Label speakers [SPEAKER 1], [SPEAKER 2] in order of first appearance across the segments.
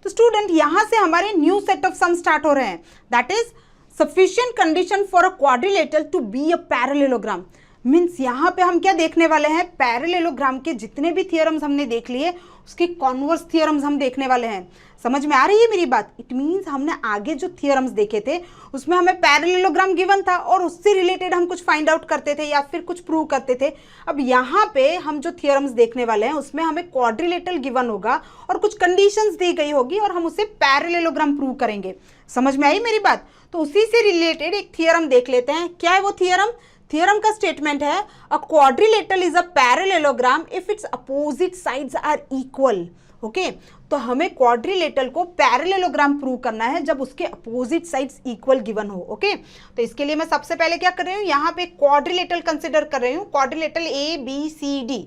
[SPEAKER 1] तो स्टूडेंट यहाँ से हमारे new set of some start हो रहे हैं, that is sufficient condition for a quadrilateral to be a parallelogram. Means यहाँ पे हम क्या देखने वाले हैं, पैरेललोग्राम के जितने भी थियरम्स हमने देख लिए उसके कॉन्वर्स थियरम्स हम देखने वाले हैं। समझ में आ रही है मेरी बात? इट मीन्स हमने आगे जो थियरम्स देखे थे उसमें हमें पैरेललोग्राम गिवन था और उससे रिलेटेड हम कुछ फाइंड आउट करते थे या फिर कुछ प्रूव करते थे। अब यहाँ पे हम जो थियरम्स देखने वाले हैं उसमें हमें क्वाड्रिलेटरल गिवन होगा और कुछ कंडीशंस दी गई होगी और हम उसे पैरेललोग्राम प्रूव करेंगे। समझ में आई मेरी बात? तो उसी से रिलेटेड एक थियरम देख लेते हैं। क्या है वो थियरम? थियरम का स्टेटमेंट है a quadrilateral is a parallelogram if its opposite sides are equal. Okay, तो हमें क्वाड्रिलेटरल को पैरेललोग्राम प्रूव करना है जब उसके अपोजिट साइड्स इक्वल गिवन हो। ओके, तो इसके लिए मैं सबसे पहले क्या कर रही हूँ, यहाँ पे क्वाड्रिलेटरल कंसिडर कर रही हूँ, quadrilateral A B C D.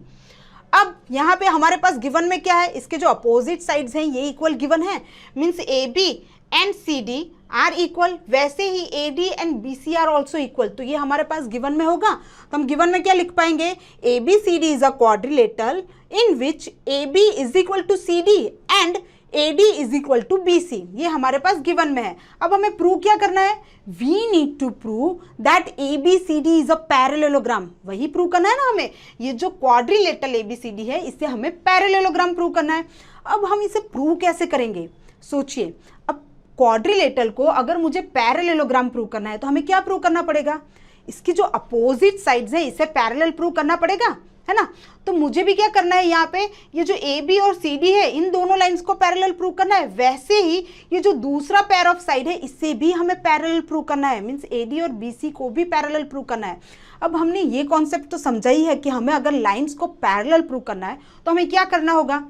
[SPEAKER 1] अब यहाँ पे हमारे पास गिवन में क्या है, इसके जो अपोजिट साइड्स हैं ये इक्वल गिवन है, means A B and C D are equal. वैसे ही A D and B C are also equal, तो ये हमारे पास गिवन में होगा। तो हम गिवन में क्या लिख पाएंगे, A B C D is a quadrilateral in which A B is equal to C D and A D is equal to B C. ये हमारे पास गिवन में है। अब हमें प्रूव क्या करना है, we need to prove that A B C D is a parallelogram. वही प्रूव करना है ना हमें, ये जो quadrilateral A B C D है इससे हमें पैरेललोग्राम प्रूव करना है। अब हम इसे प्रूव कैसे करेंगे, सोचिए। अब क्वाड्रिलेटरल को अगर मुझे पैरेललोग्राम प्रूव करना है तो हमें क्या प्रूव करना पड़ेगा, इसकी जो अपोजिट साइड्स हैं इसे पैरेलल प्रूव करना पड़ेगा, है ना। तो मुझे भी क्या करना है, यहाँ पे ये जो ए बी और सी डी है इन दोनों लाइंस को पैरेलल प्रूव करना है। वैसे ही ये जो दूसरा पेयर ऑफ साइड है इससे भी हमें पैरेलल प्रूव करना है, मीन्स ए डी और बी सी को भी पैरेलल प्रूव करना है। अब हमने ये कॉन्सेप्ट तो समझा ही है कि हमें अगर लाइंस को पैरेलल प्रूव करना है तो हमें क्या करना होगा,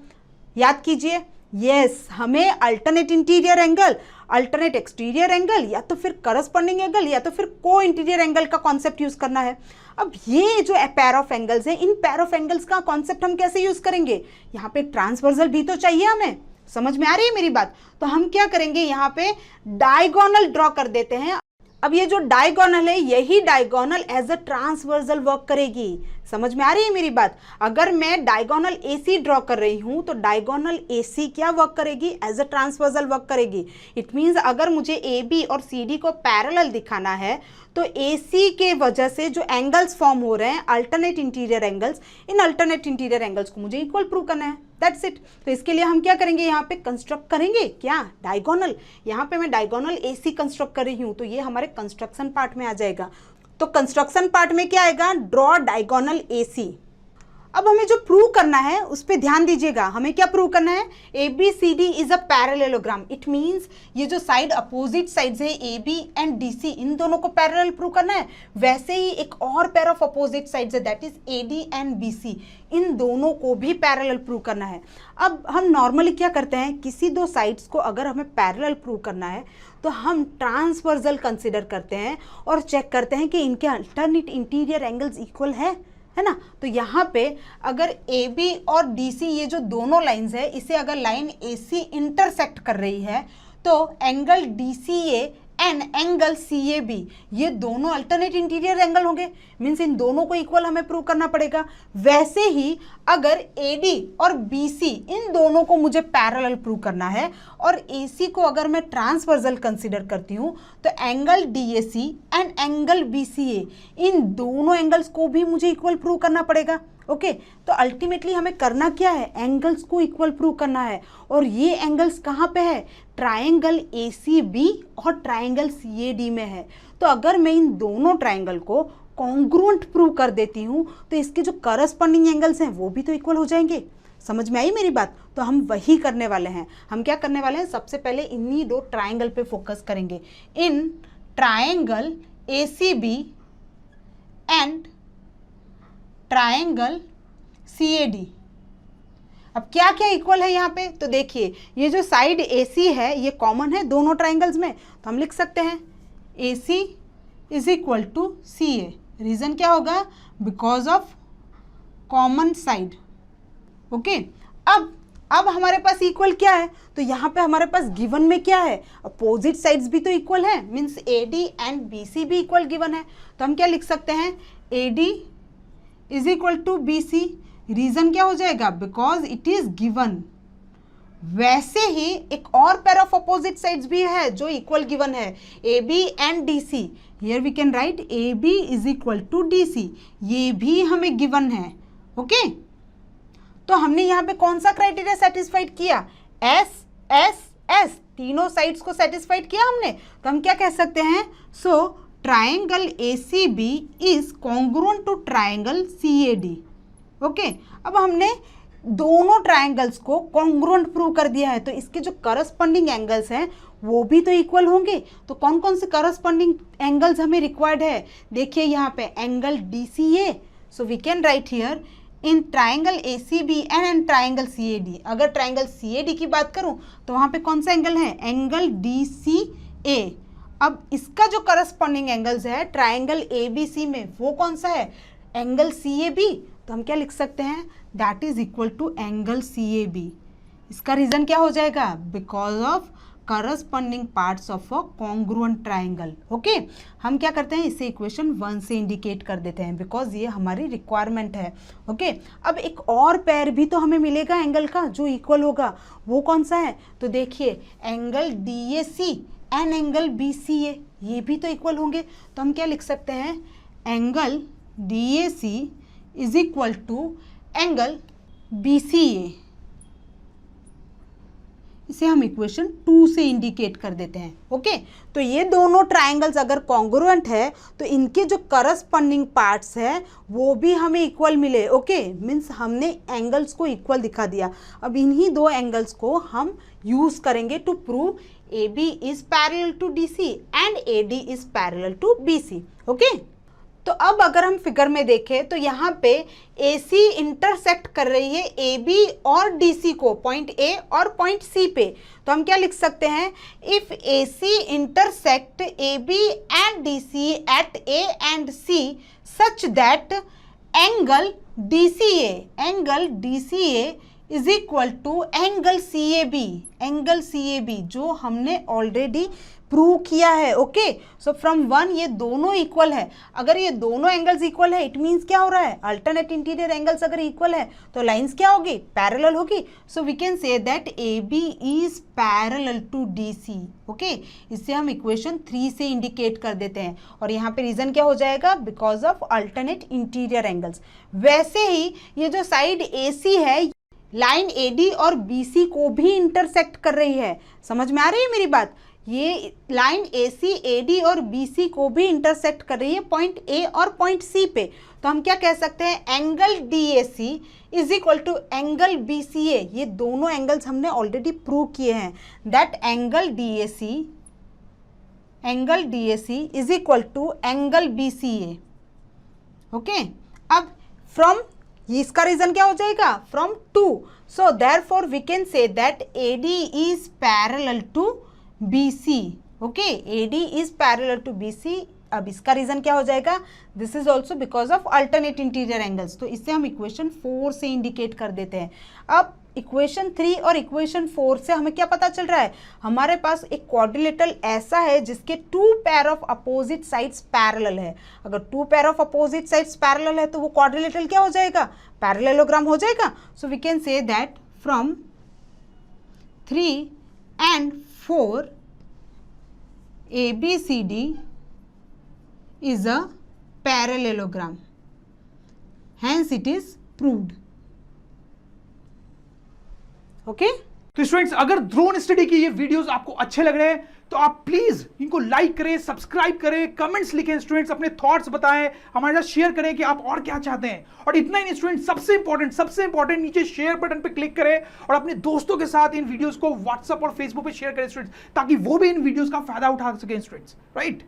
[SPEAKER 1] याद कीजिए। यस, हमें alternate interior angle, alternate exterior angle या तो फिर करस्पॉन्डिंग एंगल या तो फिर को इंटीरियर एंगल का कॉन्सेप्ट यूज करना है। अब ये जो पैर ऑफ एंगल्स हैं, इन पैर ऑफ एंगल्स का कॉन्सेप्ट हम कैसे यूज करेंगे, यहाँ पे ट्रांसवर्सल भी तो चाहिए हमें। समझ में आ रही है मेरी बात? तो हम क्या करेंगे, यहाँ पे डायगोनल ड्रॉ कर देते हैं। अब ये जो डायगोनल है यही diagonal as a transversal work करेगी। समझ में आ रही है मेरी बात? अगर मैं डायगोनल AC ड्रॉ कर रही हूं तो डायगोनल AC क्या वर्क करेगी, एज अ ट्रांसवर्सल वर्क करेगी। इट मींस अगर मुझे AB और CD को पैरेलल दिखाना है तो AC के वजह से जो एंगल्स फॉर्म हो रहे हैं alternate interior angles, in alternate interior angles को मुझे इक्वल प्रूव करना है, दैट्स इट। तो इसके लिए हम क्या करेंगे, यहाँ पे कंस्ट्रक्ट करेंगे क्या, डायगोनल। यहाँ पे मैं डायगोनल AC कंस्ट्रक्ट कर रही हूँ तो ये हमारे कंस्ट्रक्शन पार्ट में आ जाएगा। तो कंस्ट्रक्शन पार्ट में क्या आएगा, ड्रॉ डायगोनल AC। अब हमें जो प्रूव करना है उस पर ध्यान दीजिएगा। हमें क्या प्रूव करना है, ABCD is a parallelogram. It means ये जो साइड अपोजिट साइड्स है AB एंड DC, इन दोनों को पैरेलल प्रूव करना है। वैसे ही एक और पेयर ऑफ अपोजिट साइड्स है that is AD and BC, इन दोनों को भी पैरेलल प्रूव करना है। अब हम नॉर्मली क्या करते हैं, किसी दो साइड्स को अगर हमें पैरेलल प्रूव करना है तो हम ट्रांसवर्सल कंसिडर करते हैं और चेक करते हैं कि इनके अल्टरनेट इंटीरियर एंगल्स इक्वल है ना। तो यहाँ पे अगर AB और DC ये जो दोनों लाइंस है, इसे अगर लाइन AC इंटरसेक्ट कर रही है तो angle DCA and angle CAB ये दोनों अल्टरनेट इंटीरियर एंगल होंगे, मीन्स इन दोनों को इक्वल हमें प्रूव करना पड़ेगा। वैसे ही अगर AD और BC इन दोनों को मुझे पैरेलल प्रूव करना है और AC को अगर मैं ट्रांसवर्सल कंसीडर करती हूँ तो angle DAC and angle BCA इन दोनों एंगल्स को भी मुझे इक्वल प्रूव करना पड़ेगा। ओके, तो अल्टीमेटली हमें करना क्या है, एंगल्स को इक्वल प्रूव करना है। और ये एंगल्स कहाँ पे है, ट्रायंगल ACB और ट्रायंगल CAD में है। तो अगर मैं इन दोनों ट्रायंगल को कॉन्ग्रुएंट प्रूव कर देती हूँ तो इसके जो करस्पॉन्डिंग एंगल्स हैं वो भी तो इक्वल हो जाएंगे। समझ में आई मेरी बात? तो हम वही करने वाले हैं। हम क्या करने वाले हैं, सबसे पहले इन्हीं दो ट्रायंगल पे फोकस करेंगे, in triangle ACB and triangle CAD। अब क्या क्या इक्वल है यहाँ पे, तो देखिए ये जो साइड AC है ये कॉमन है दोनों ट्रायंगल्स में, तो हम लिख सकते हैं AC is equal to CA। Reason क्या होगा, because of common side. Okay, अब हमारे पास इक्वल क्या है, तो यहाँ पे हमारे पास गिवन में क्या है, अपोजिट साइड्स भी तो इक्वल है, मीन्स AD एंड BC भी इक्वल गिवन है। तो हम क्या लिख सकते हैं, AD is equal to BC। Reason क्या हो जाएगा, बिकॉज इट इज गिवन, वैसे ही एक और पेयर ऑफ अपोजिट साइड्स भी है जो इक्वल गिवन है, A B and D C. Here we can write A B is equal to D C, ये भी हमें गिवन है। ओके, तो हमने यहाँ पे कौन सा क्राइटेरिया सेटिस्फाइड किया, एस एस एस, तीनों साइड्स को सेटिस्फाइड किया हमने, तो हम क्या कह सकते हैं, so triangle A C B is congruent to triangle C A D. Okay, अब हमने दोनों ट्राइंगल्स को कॉन्ग्रुएंट प्रूव कर दिया है, तो इसके जो करस्पॉन्डिंग एंगल्स हैं वो भी तो इक्वल होंगे। तो कौन कौन से करस्पॉन्डिंग एंगल्स हमें रिक्वायर्ड है, देखिए यहाँ पे angle D C A, so we can write here in triangle A C B and in triangle C A D. अगर ट्राइंगल सी ए डी की बात करूँ तो वहाँ पे कौन सा एंगल है, एंगल डी सी ए। अब इसका जो करस्पॉन्डिंग एंगल्स है ट्राइंगल ए बी सी में वो कौन सा है, एंगल सी ए बी। तो हम क्या लिख सकते हैं, that is equal to angle C A B. इसका रीजन क्या हो जाएगा, because of corresponding parts of a congruent triangle. Okay, हम क्या करते हैं, इसे इक्वेशन 1 से इंडिकेट कर देते हैं बिकॉज ये हमारी रिक्वायरमेंट है। ओके, अब एक और पेयर भी तो हमें मिलेगा एंगल का जो इक्वल होगा, वो कौन सा है, तो देखिए angle D A C and angle B C A, ये भी तो इक्वल होंगे। तो हम क्या लिख सकते हैं, angle D A C is equal to angle B C A. इसे हम इक्वेशन 2 से इंडिकेट कर देते हैं। ओके, तो ये दोनों ट्राइंगल्स अगर कॉन्ग्रुएंट है तो इनके जो करस्पॉन्डिंग पार्ट्स है वो भी हमें इक्वल मिले। ओके, मीन्स हमने एंगल्स को इक्वल दिखा दिया। अब इन्हीं दो एंगल्स को हम यूज करेंगे to prove A B is parallel to D C and A D is parallel to B C. Okay, तो अब अगर हम फिगर में देखें तो यहाँ पे ए सी इंटरसेक्ट कर रही है ए बी और डी सी को, पॉइंट ए और पॉइंट सी पे। तो हम क्या लिख सकते हैं, if A C intersect A B and D C at A and C such that angle D C A is equal to angle C A B, जो हमने ऑलरेडी प्रूव किया है। ओके, सो फ्रॉम 1 ये दोनों equal है। अगर ये दोनों एंगल्स इक्वल है इट मीन्स क्या हो रहा है, अल्टरनेट इंटीरियर एंगल्स अगर इक्वल है तो लाइंस क्या होगी, पैरेलल होगी। So we can say that A B is parallel to D C. Okay, इसे हम इक्वेशन 3 से इंडिकेट कर देते हैं और यहाँ पे रीजन क्या हो जाएगा, because of alternate interior angles. वैसे ही ये जो साइड ए सी है लाइन ए डी और बी सी को भी इंटरसेक्ट कर रही है। समझ में आ रही है मेरी बात, ये line A C A D और बी सी को भी इंटरसेक्ट कर रही है पॉइंट ए और पॉइंट सी पे। तो हम क्या कह सकते हैं, angle D A C is equal to angle B C A. ये दोनों एंगल्स हमने ऑलरेडी प्रूव किए हैं, that angle D A C is equal to angle B C A. Okay, अब फ्रॉम ये इसका रीजन क्या हो जाएगा, from 2। So therefore we can say that A D is parallel to B C. Okay, A D is parallel to B C. अब इसका reason क्या हो जाएगा, this is also because of alternate interior angles. तो इससे हम equation 4 से indicate कर देते हैं। अब इक्वेशन 3 और इक्वेशन 4 से हमें क्या पता चल रहा है, हमारे पास एक क्वाड्रिलेटरल ऐसा है जिसके 2 pair of opposite sides parallel है। अगर 2 pair of opposite sides parallel है तो वो क्वाड्रिलेटरल क्या हो जाएगा, पैरेललोग्राम हो जाएगा। So we can say that from 3 and 4 ABCD is a parallelogram, hence it is proved. Okay?
[SPEAKER 2] तो स्टूडेंट्स, अगर ड्रोन स्टडी की ये वीडियोस आपको अच्छे लग रहे हैं तो आप प्लीज इनको लाइक करें, सब्सक्राइब करें, कमेंट्स लिखें स्टूडेंट्स, अपने थॉट्स बताएं, हमारे साथ शेयर करें कि आप और क्या चाहते हैं। और इतना ही नहीं स्टूडेंट्स, सबसे इंपॉर्टेंट नीचे शेयर बटन पे क्लिक करें और अपने दोस्तों के साथ इन वीडियोस को व्हाट्सएप और फेसबुक पे शेयर करें स्टूडेंट्स, ताकि वो भी इन वीडियोस का फायदा उठा सकें स्टूडेंट्स, राइट।